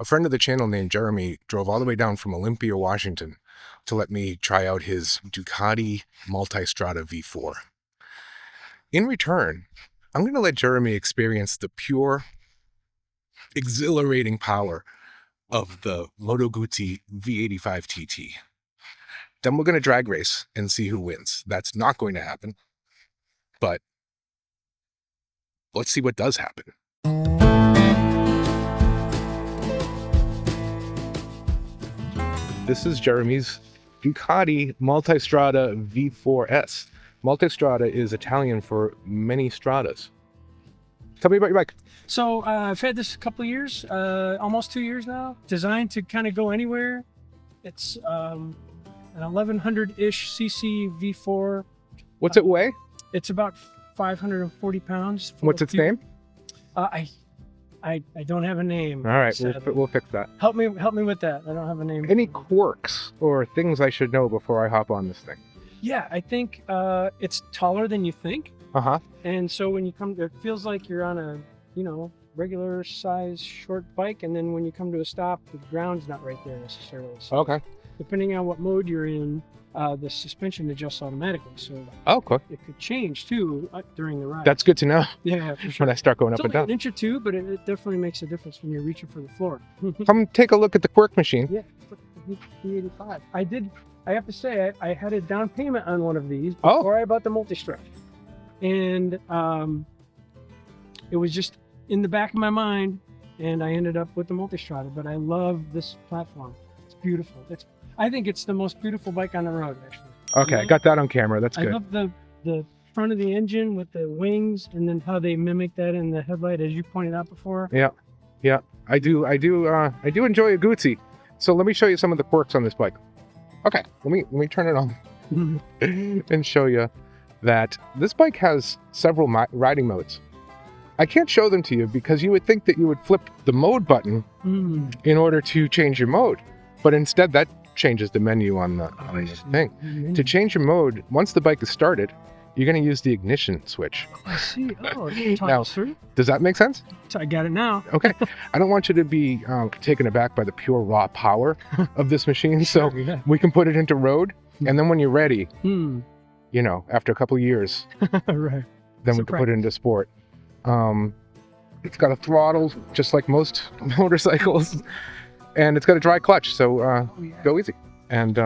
A friend of the channel named Jeremy drove all the way down from Olympia, Washington to let me try out his Ducati Multistrada V4. In return, I'm going to let Jeremy experience the pure, exhilarating power of the Moto Guzzi V85 TT. Then we're going to drag race and see who wins. That's not going to happen, but let's see what does happen. This is Jeremy's Ducati Multistrada V4S. Multistrada is Italian for many stradas. Tell me about your bike. So I've had this a couple of years, almost 2 years now. Designed to kind of go anywhere. It's an 1100-ish cc V4. What's it weigh? It's about 540 pounds. What's its name? I don't have a name. All right, we'll fix that. Help me with that. I don't have a name. Any quirks or things I should know before I hop on this thing? Yeah, I think it's taller than you think. Uh-huh. And so when you come to, it feels like you're on a, regular size short bike. And then when you come to a stop, the ground's not right there necessarily. So Okay. depending on what mode you're in, the suspension adjusts automatically. So cool. it could change too during the ride. That's good to know. Yeah, for sure. When I start going It's up and only down. an inch or two, but it definitely makes a difference when you're reaching for the floor. Come take a look at the quirk machine. Yeah, the 85. I have to say, I had a down payment on one of these Oh. before I bought the Multistrada. And it was just in the back of my mind, and I ended up with the Multistrada. But I love this platform. It's beautiful. I think it's the most beautiful bike on the road, actually. Okay, I got that on camera. That's good. I love the front of the engine with the wings, and then how they mimic that in the headlight, as you pointed out before. Yeah, I do enjoy a Guzzi. So let me show you some of the quirks on this bike. Okay, let me turn it on and show you that this bike has several riding modes. I can't show them to you because you would think that you would flip the mode button in order to change your mode, but instead that changes the menu on the thing. To change your mode, once the bike is started, you're going to use the ignition switch. I see. Oh, Now, does that make sense? I got it now. Okay. I don't want you to be taken aback by the pure raw power of this machine, so we can put it into road, and then when you're ready, after a couple of years, right, then we can put it into sport. It's got a throttle, just like most motorcycles, and it's got a dry clutch, so go easy. And,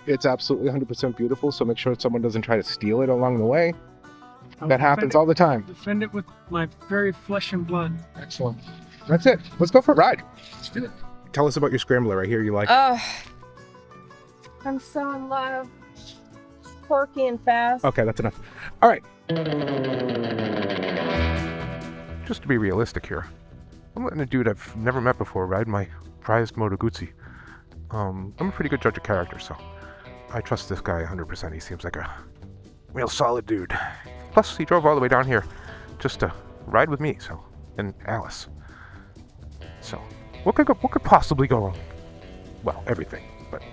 it's absolutely 100% beautiful, so make sure someone doesn't try to steal it along the way. That happens all the time. Defend it with my very flesh and blood. Excellent. That's it. Let's go for a ride. Let's do it. Tell us about your Scrambler. I hear you like it. I'm so in love. Quirky and fast. Okay, that's enough. All right. Just to be realistic here, I'm letting a dude I've never met before ride my prized Moto Guzzi. I'm a pretty good judge of character, so I trust this guy 100%. He seems like a real solid dude. Plus, he drove all the way down here just to ride with me, and Alice. So, what could possibly go wrong? Well, everything, but...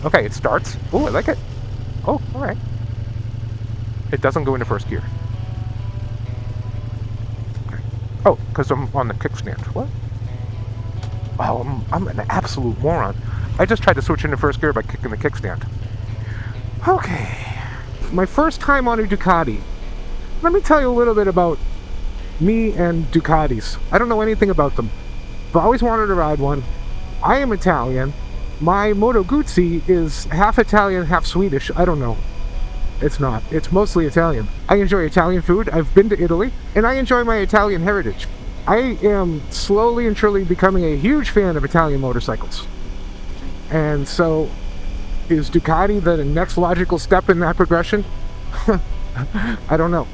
Okay, it starts. Oh, I like it. Oh, all right. It doesn't go into first gear. Okay. Oh, because I'm on the kickstand. What? Oh, I'm an absolute moron. I just tried to switch into first gear by kicking the kickstand. Okay. My first time on a Ducati. Let me tell you a little bit about me and Ducatis. I don't know anything about them, but I always wanted to ride one. I am Italian. My Moto Guzzi is half Italian, half Swedish. I don't know. It's not. It's mostly Italian. I enjoy Italian food. I've been to Italy, and I enjoy my Italian heritage. I am slowly and surely becoming a huge fan of Italian motorcycles. And so, is Ducati the next logical step in that progression? I don't know.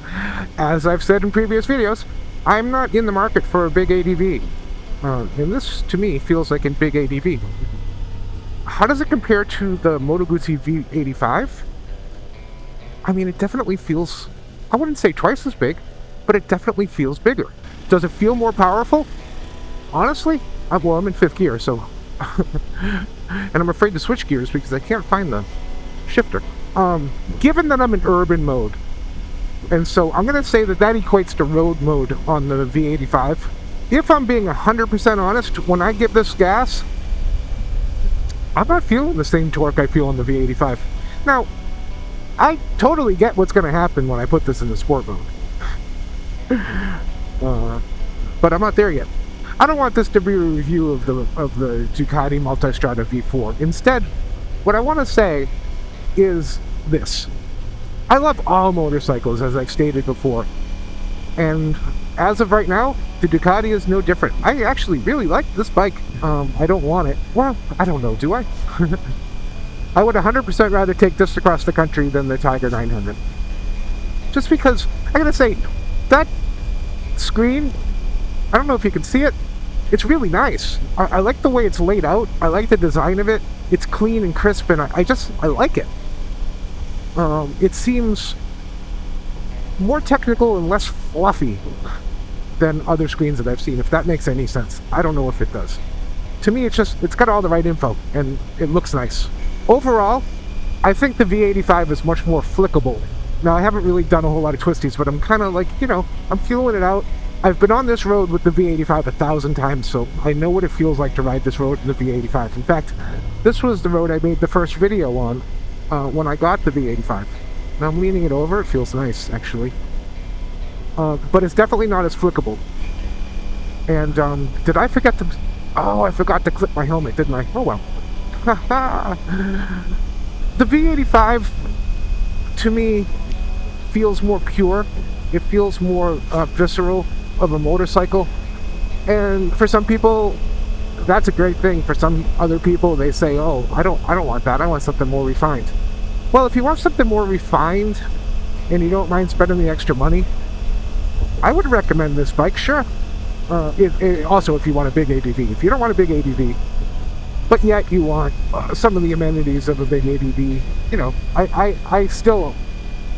As I've said in previous videos, I'm not in the market for a big ADV. And this, to me, feels like a big ADV. How does it compare to the Moto Guzzi V85? I mean, it definitely feels, I wouldn't say twice as big, but it definitely feels bigger. Does it feel more powerful? Honestly, I'm in fifth gear, so... and I'm afraid to switch gears because I can't find the shifter. Given that I'm in urban mode, and so I'm going to say that equates to road mode on the V85. if I'm being 100% honest, when I give this gas, I'm not feeling the same torque I feel on the V85. Now, I totally get what's going to happen when I put this in the sport mode. But I'm not there yet. I don't want this to be a review of the Ducati Multistrada V4. Instead, what I want to say is this. I love all motorcycles, as I've stated before. And as of right now, the Ducati is no different. I actually really like this bike. I don't want it. Well, I don't know, do I? I would 100% rather take this across the country than the Tiger 900. Just because, I gotta say, that screen, I don't know if you can see it, it's really nice. I like the way it's laid out. I like the design of it. It's clean and crisp, and I like it. It seems more technical and less fluffy than other screens that I've seen, if that makes any sense. I don't know if it does. To me, it's got all the right info, and it looks nice. Overall, I think the V85 is much more flickable. Now, I haven't really done a whole lot of twisties, but I'm kind of like, I'm feeling it out. I've been on this road with the V85 1,000 times, so I know what it feels like to ride this road in the V85. In fact, this was the road I made the first video on when I got the V85. Now I'm leaning it over, it feels nice, actually. But it's definitely not as flickable. And, did I forget to... Oh, I forgot to clip my helmet, didn't I? Oh well. The V85, to me, feels more pure. It feels more visceral of a motorcycle. And for some people, that's a great thing. For some other people, they say, oh, I don't want that. I want something more refined. Well, if you want something more refined and you don't mind spending the extra money, I would recommend this bike, sure. Also, if you want a big ADV. If you don't want a big ADV, but yet you want some of the amenities of a big ADV,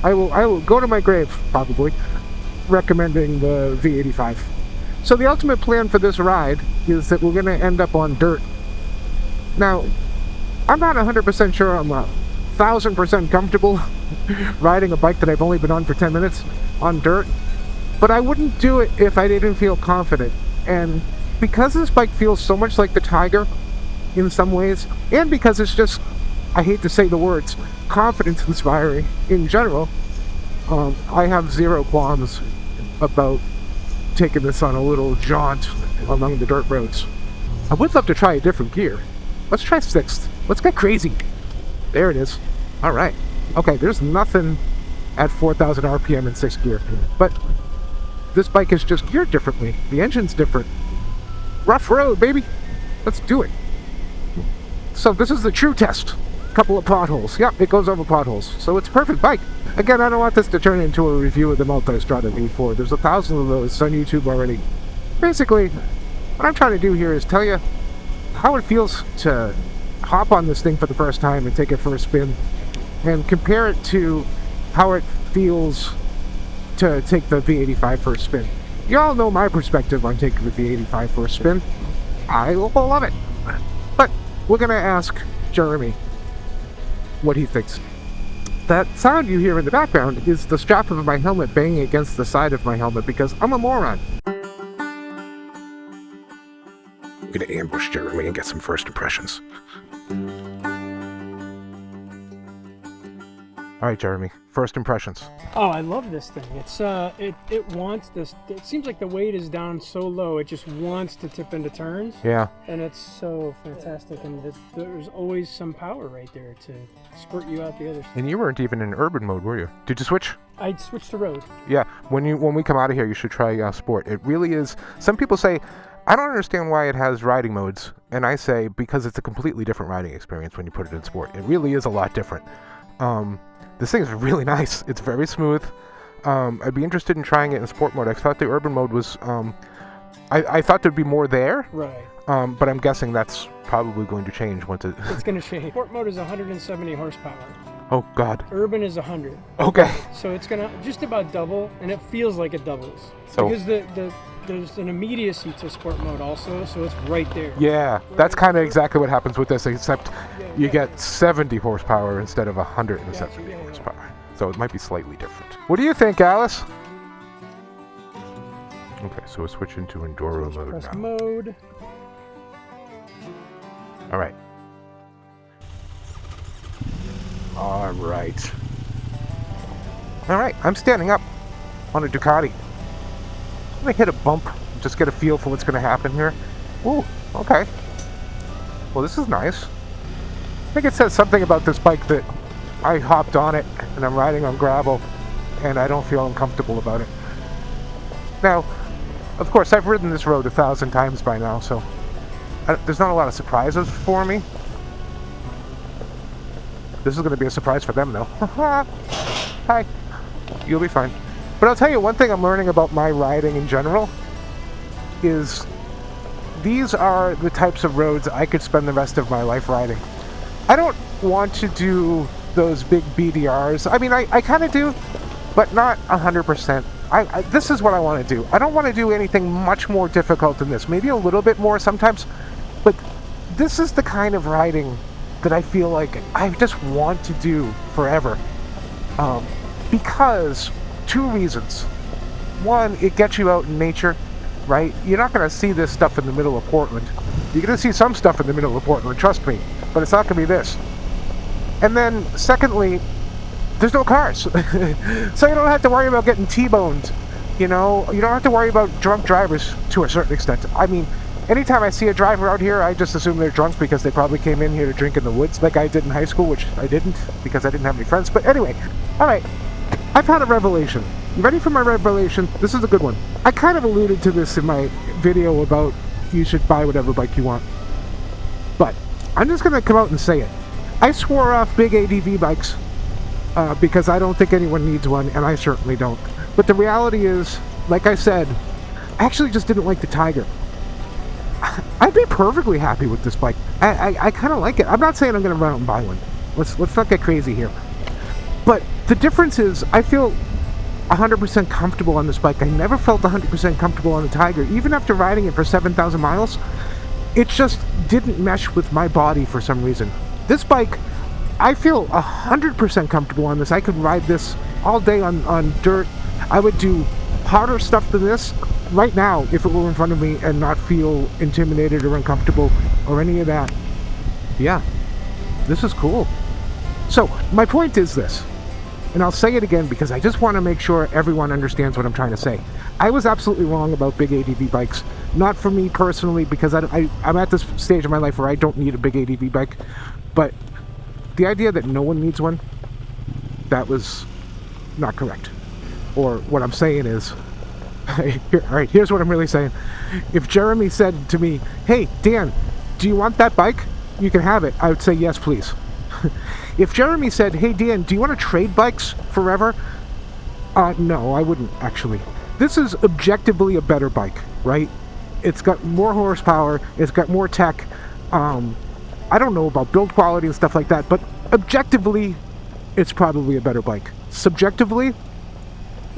I will go to my grave, probably, recommending the V85. So the ultimate plan for this ride is that we're going to end up on dirt. Now, I'm not 100% sure I'm 1,000% comfortable riding a bike that I've only been on for 10 minutes on dirt, but I wouldn't do it if I didn't feel confident. And because this bike feels so much like the Tiger in some ways, and because it's just, I hate to say the words, confidence inspiring in general, I have zero qualms about taking this on a little jaunt along the dirt roads. I would love to try a different gear. Let's try 6th. Let's get crazy. There it is. Alright. Okay, there's nothing at 4,000 RPM in 6th gear. But this bike is just geared differently. The engine's different. Rough road, baby. Let's do it. So this is the true test. Couple of potholes. Yep, it goes over potholes. So it's a perfect bike. Again, I don't want this to turn into a review of the Multistrada V4. There's 1,000 of those on YouTube already. Basically, what I'm trying to do here is tell you how it feels to hop on this thing for the first time and take it for a spin, and compare it to how it feels to take the V85 for a spin. You all know my perspective on taking the V85 for a spin. I love it. But we're going to ask Jeremy what he thinks. That sound you hear in the background is the strap of my helmet banging against the side of my helmet because I'm a moron. I'm gonna ambush Jeremy and get some first impressions. Alright, Jeremy, first impressions. Oh, I love this thing. It's it wants this. It seems like the weight is down so low, it just wants to tip into turns. Yeah. And it's so fantastic, and there's always some power right there to squirt you out the other side. And you weren't even in urban mode, were you? Did you switch? I switched to road. Yeah. When we come out of here, you should try sport. It really is. Some people say, I don't understand why it has riding modes, and I say because it's a completely different riding experience when you put it in sport. It really is a lot different. This thing is really nice. It's very smooth. I'd be interested in trying it in sport mode. I thought the urban mode was... I thought there'd be more there. Right. But I'm guessing that's probably going to change once it... It's going to change. Sport mode is 170 horsepower. Oh, God. Urban is 100. Okay. So it's going to just about double, and it feels like it doubles. So, because there's an immediacy to sport mode also, so it's right there. Yeah, that's kind of exactly what happens with this, except you get 70 horsepower instead of 170 horsepower. So it might be slightly different. What do you think, Alice? Okay, so we're switching to Enduro mode Press now. mode. All right. All right. All right, I'm standing up on a Ducati. I'm gonna hit a bump, just get a feel for what's gonna happen here. Ooh, okay. Well, this is nice. I think it says something about this bike that I hopped on it and I'm riding on gravel and I don't feel uncomfortable about it. Now, of course, I've ridden this road 1,000 times by now, so there's not a lot of surprises for me. This is going to be a surprise for them, though. Hi. You'll be fine. But I'll tell you one thing I'm learning about my riding in general is these are the types of roads I could spend the rest of my life riding. I don't want to do those big BDRs. I mean, I kind of do, but not 100%. This is what I want to do. I don't want to do anything much more difficult than this. Maybe a little bit more sometimes, but this is the kind of riding that I feel like I just want to do forever. Because two reasons. One, it gets you out in nature, right? You're not going to see this stuff in the middle of Portland. You're going to see some stuff in the middle of Portland, trust me, but it's not going to be this. And then, secondly, there's no cars. So you don't have to worry about getting T-boned, you know? You don't have to worry about drunk drivers to a certain extent. I mean, anytime I see a driver out here, I just assume they're drunk because they probably came in here to drink in the woods like I did in high school, which I didn't because I didn't have any friends. But anyway, all right, I've had a revelation. You ready for my revelation? This is a good one. I kind of alluded to this in my video about you should buy whatever bike you want. But I'm just going to come out and say it. I swore off big ADV bikes because I don't think anyone needs one, and I certainly don't. But the reality is, like I said, I actually just didn't like the Tiger. I'd be perfectly happy with this bike. I kind of like it. I'm not saying I'm going to run out and buy one. Let's not get crazy here. But the difference is, I feel 100% comfortable on this bike. I never felt 100% comfortable on the Tiger. Even after riding it for 7,000 miles, it just didn't mesh with my body for some reason. This bike, I feel 100% comfortable on this. I could ride this all day on dirt. I would do harder stuff than this right now if it were in front of me and not feel intimidated or uncomfortable or any of that. Yeah, this is cool. So my point is this, and I'll say it again because I just want to make sure everyone understands what I'm trying to say. I was absolutely wrong about big ADV bikes. Not for me personally, because I'm at this stage of my life where I don't need a big ADV bike. But the idea that no one needs one, that was not correct. Or what I'm saying is, alright, here's what I'm really saying. If Jeremy said to me, hey, Dan, do you want that bike? You can have it. I would say, yes, please. If Jeremy said, hey, Dan, do you want to trade bikes forever? No, I wouldn't, actually. This is objectively a better bike, right? It's got more horsepower. It's got more tech. I don't know about build quality and stuff like that, but objectively, it's probably a better bike. Subjectively,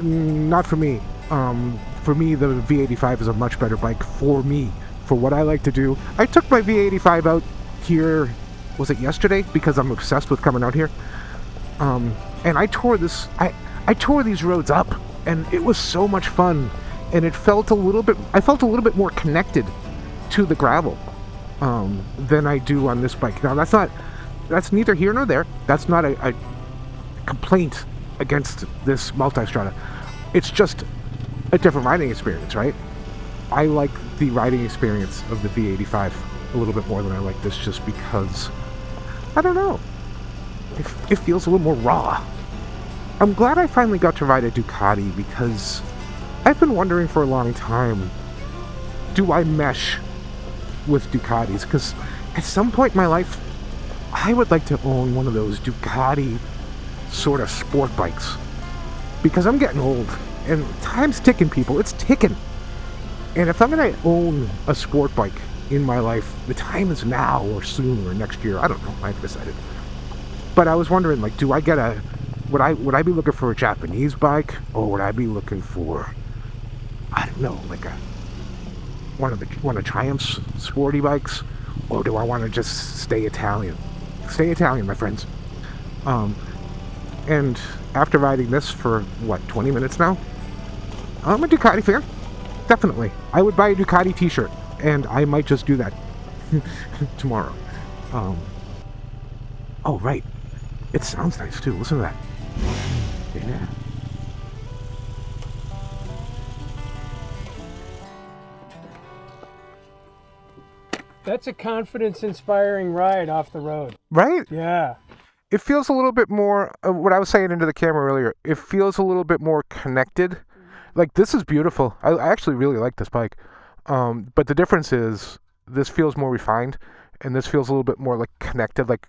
not for me. For me, the V85 is a much better bike for me, for what I like to do. I took my V85 out here, was it yesterday? Because I'm obsessed with coming out here. And I tore this, I tore these roads up, and it was so much fun. And it felt a little bit, I felt a little bit more connected to the gravel than I do on this bike. Now, that's neither here nor there. That's not a complaint against this Multistrada. It's just a different riding experience, right? I like the riding experience of the V85 a little bit more than I like this, just because, I don't know, it feels a little more raw. I'm glad I finally got to ride a Ducati, because I've been wondering for a long time, do I mesh with Ducatis? Because at some point in my life, I would like to own one of those Ducati sort of sport bikes, because I'm getting old and time's ticking, people. It's ticking. And if I'm gonna own a sport bike in my life, the time is now or soon or next year. I don't know. I haven't decided. But I was wondering, like, do I get a would I be looking for a Japanese bike, or would I be looking for, I don't know, like one of Triumph's sporty bikes, or do I want to just stay Italian? Stay Italian, my friends. And after riding this for, 20 minutes now, I'm a Ducati fan. definitely. I would buy a Ducati t-shirt, and I might just do that tomorrow. Oh, right. It sounds nice, too. Listen to that. Yeah. That's a confidence-inspiring ride off the road. Right? Yeah. It feels a little bit more, what I was saying into the camera earlier, it feels a little bit more connected. Like, this is beautiful. I actually really like this bike. But the difference is, this feels more refined, and this feels a little bit more, like, connected. Like,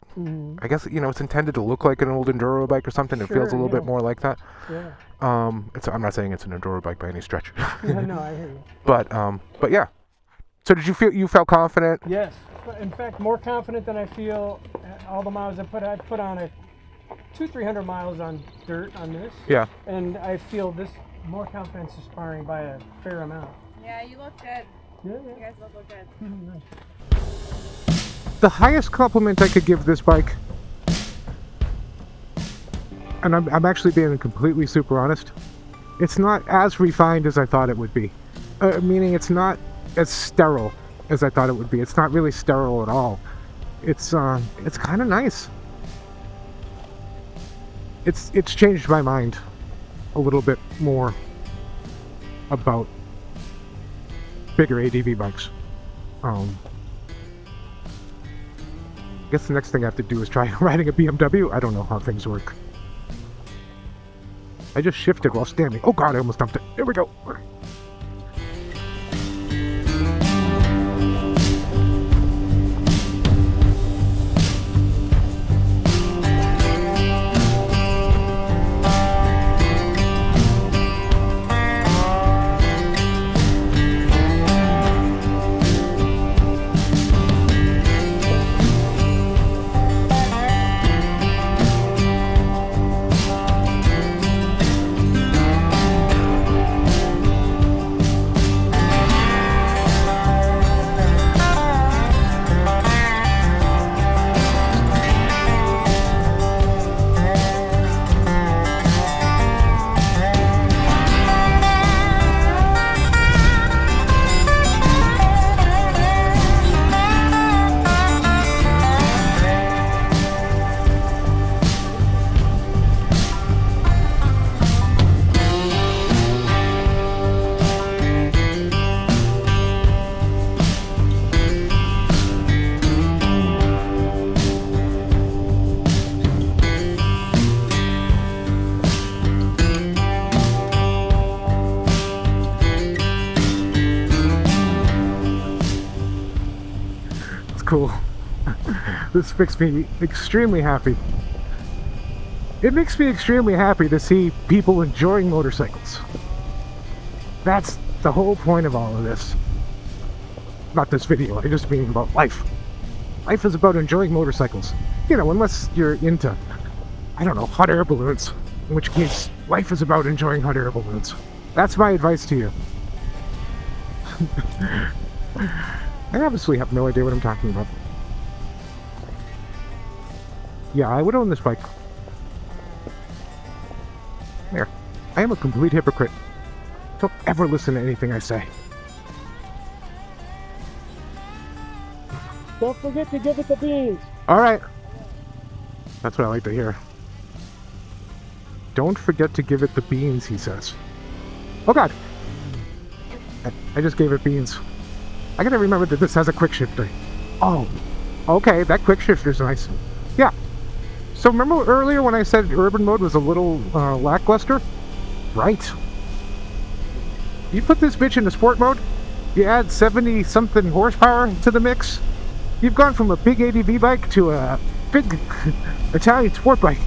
I guess, you know, it's intended to look like an old enduro bike or something. It feels a little bit more like that. Yeah. I'm not saying it's an enduro bike by any stretch. No, I hear you. But yeah. So did you felt confident? Yes. In fact, more confident than I feel all the miles I put on a 200-300 miles on dirt on this. Yeah. And I feel this more confidence inspiring by a fair amount. Yeah, you look good. Yeah. You guys both look good. Nice. The highest compliment I could give this bike, and I'm actually being completely super honest, it's not as refined as I thought it would be. Meaning it's not as sterile as I thought it would be. It's not really sterile at all. It's kind of nice. It's changed my mind a little bit more about bigger ADV bikes. I guess the next thing I have to do is try riding a BMW. I don't know how things work. I just shifted while standing. Oh god, I almost dumped it. There we go. Cool. This makes me extremely happy. It makes me extremely happy to see people enjoying motorcycles. That's the whole point of all of this. Not this video, I just mean about life. Life is about enjoying motorcycles. You know, unless you're into, I don't know, hot air balloons. In which case, life is about enjoying hot air balloons. That's my advice to you. I obviously have no idea what I'm talking about. Yeah, I would own this bike. There. I am a complete hypocrite. Don't ever listen to anything I say. Don't forget to give it the beans. Alright. That's what I like to hear. Don't forget to give it the beans, he says. Oh god. I just gave it beans. I gotta remember that this has a quick shifter. Oh, okay, that quick shifter's nice. Yeah. So remember earlier when I said urban mode was a little lackluster? Right. You put this bitch into sport mode, you add 70-something horsepower to the mix, you've gone from a big ADV bike to a big Italian sport bike.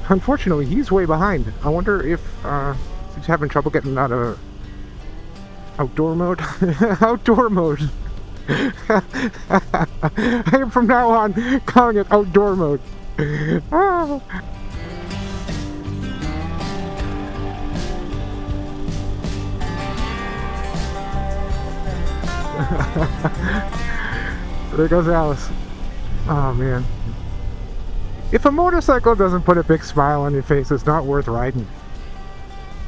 Unfortunately, he's way behind. I wonder if he's having trouble getting out of outdoor mode. Outdoor mode. I am from now on calling it outdoor mode. Ah. There goes Alice. Oh man. If a motorcycle doesn't put a big smile on your face, it's not worth riding.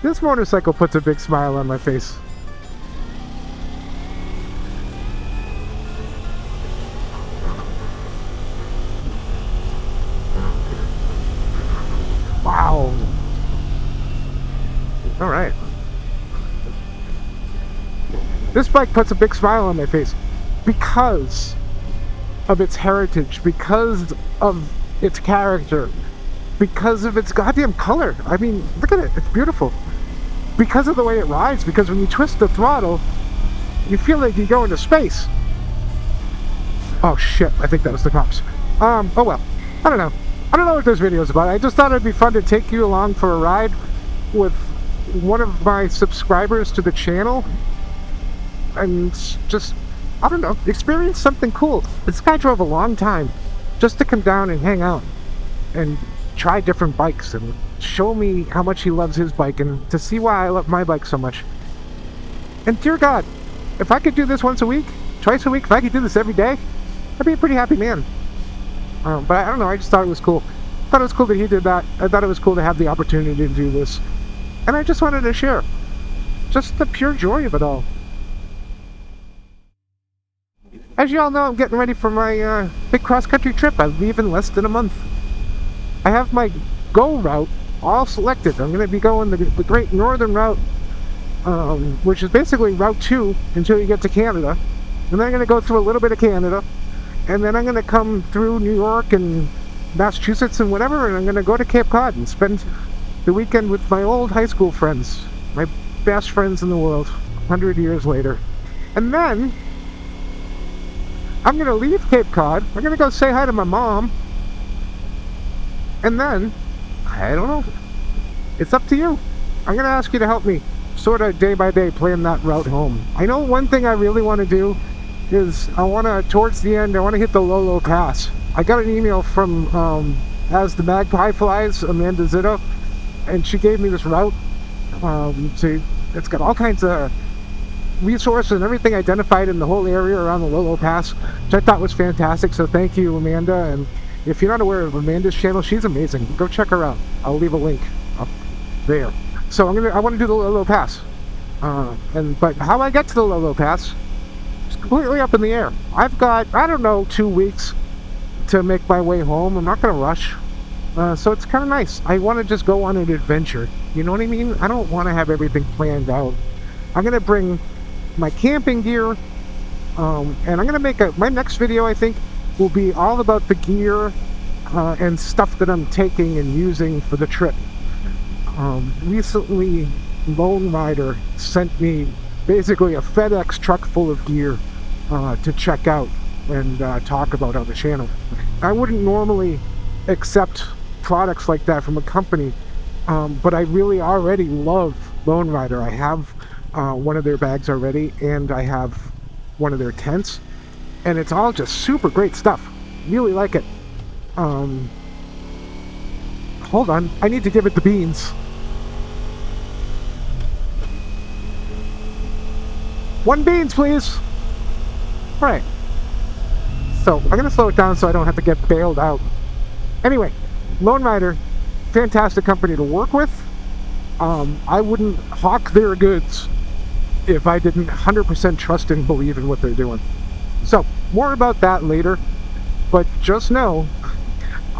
This motorcycle puts a big smile on my face. All right. This bike puts a big smile on my face because of its heritage, because of its character, because of its goddamn color. I mean, look at it. It's beautiful. Because of the way it rides, because when you twist the throttle, you feel like you go into space. Oh shit, I think that was the cops. Oh well, I don't know. I don't know what this video is about. I just thought it'd be fun to take you along for a ride with one of my subscribers to the channel and just, I don't know, experience something cool. This guy drove a long time just to come down and hang out and try different bikes and show me how much he loves his bike and to see why I love my bike so much. And dear God, if I could do this once a week, twice a week, if I could do this every day, I'd be a pretty happy man. But I don't know, I just thought it was cool. I thought it was cool that he did that. I thought it was cool to have the opportunity to do this. And I just wanted to share just the pure joy of it all. As you all know, I'm getting ready for my big cross-country trip. I leave in less than a month. I have my go route all selected. I'm going to be going the Great Northern Route, which is basically Route 2 until you get to Canada. And then I'm going to go through a little bit of Canada. And then I'm going to come through New York and Massachusetts and whatever, and I'm going to go to Cape Cod and spend the weekend with my old high school friends, my best friends in the world, 100 years later. And then I'm going to leave Cape Cod. I'm going to go say hi to my mom. And then, I don't know, it's up to you. I'm going to ask you to help me sort of day by day plan that route home. I know one thing I really want to do is I want to, towards the end, I want to hit the Lolo Pass. I got an email from, As the Magpie Flies, Amanda Zitto, and she gave me this route. So it's got all kinds of resources and everything identified in the whole area around the Lolo Pass, which I thought was fantastic, so thank you, Amanda. And if you're not aware of Amanda's channel, she's amazing. Go check her out. I'll leave a link up there. So I want to do the Lolo Pass. But how I get to the Lolo Pass is completely up in the air. I've got, I don't know, 2 weeks to make my way home. I'm not going to rush. So it's kind of nice. I want to just go on an adventure. You know what I mean? I don't want to have everything planned out. I'm going to bring my camping gear. And I'm going to make my next video, I think, will be all about the gear and stuff that I'm taking and using for the trip. Recently, Lone Rider sent me basically a FedEx truck full of gear to check out and talk about on the channel. I wouldn't normally accept products like that from a company, but I really already love Lone Rider. I have one of their bags already, and I have one of their tents, and it's all just super great stuff. Really like it. Hold on, I need to give it the beans. One beans, please. All right. So I'm gonna slow it down so I don't have to get bailed out. Anyway, Lone Rider, fantastic company to work with. I wouldn't hawk their goods if I didn't 100% trust and believe in what they're doing. So more about that later. But just know,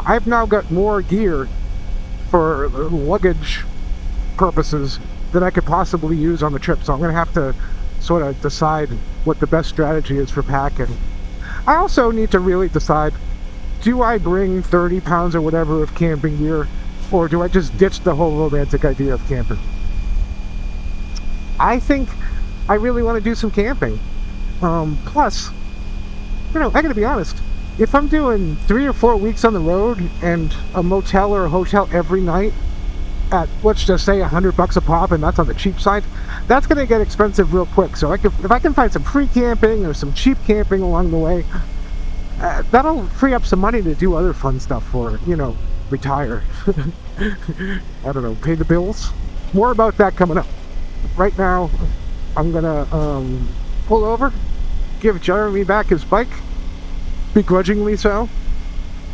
I've now got more gear for luggage purposes than I could possibly use on the trip. So I'm gonna have to sort of decide what the best strategy is for packing. I also need to really decide, do I bring 30 pounds or whatever of camping gear, or do I just ditch the whole romantic idea of camping? I think I really want to do some camping. Plus, you know, I gotta be honest, if I'm doing 3 or 4 weeks on the road and a motel or a hotel every night at, let's just say, $100 a pop, and that's on the cheap side, that's going to get expensive real quick. So if I can find some free camping or some cheap camping along the way, that'll free up some money to do other fun stuff for, you know, retire. I don't know, pay the bills. More about that coming up. Right now, I'm going to pull over, give Jeremy back his bike, begrudgingly so,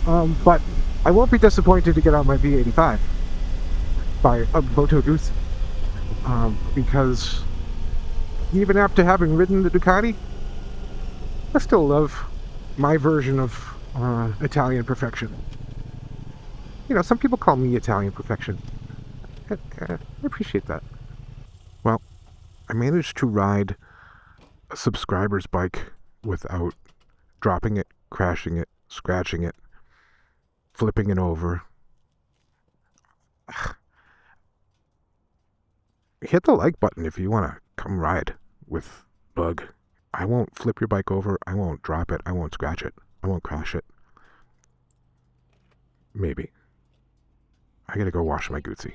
but I won't be disappointed to get on my V85 by a Moto Guzzi, because even after having ridden the Ducati, I still love my version of Italian perfection. You know, some people call me Italian perfection. I appreciate that. I managed to ride a subscriber's bike without dropping it, crashing it, scratching it, flipping it over. Hit the like button if you want to come ride with Bug. I won't flip your bike over. I won't drop it. I won't scratch it. I won't crash it. Maybe. I gotta go wash my Guzzi.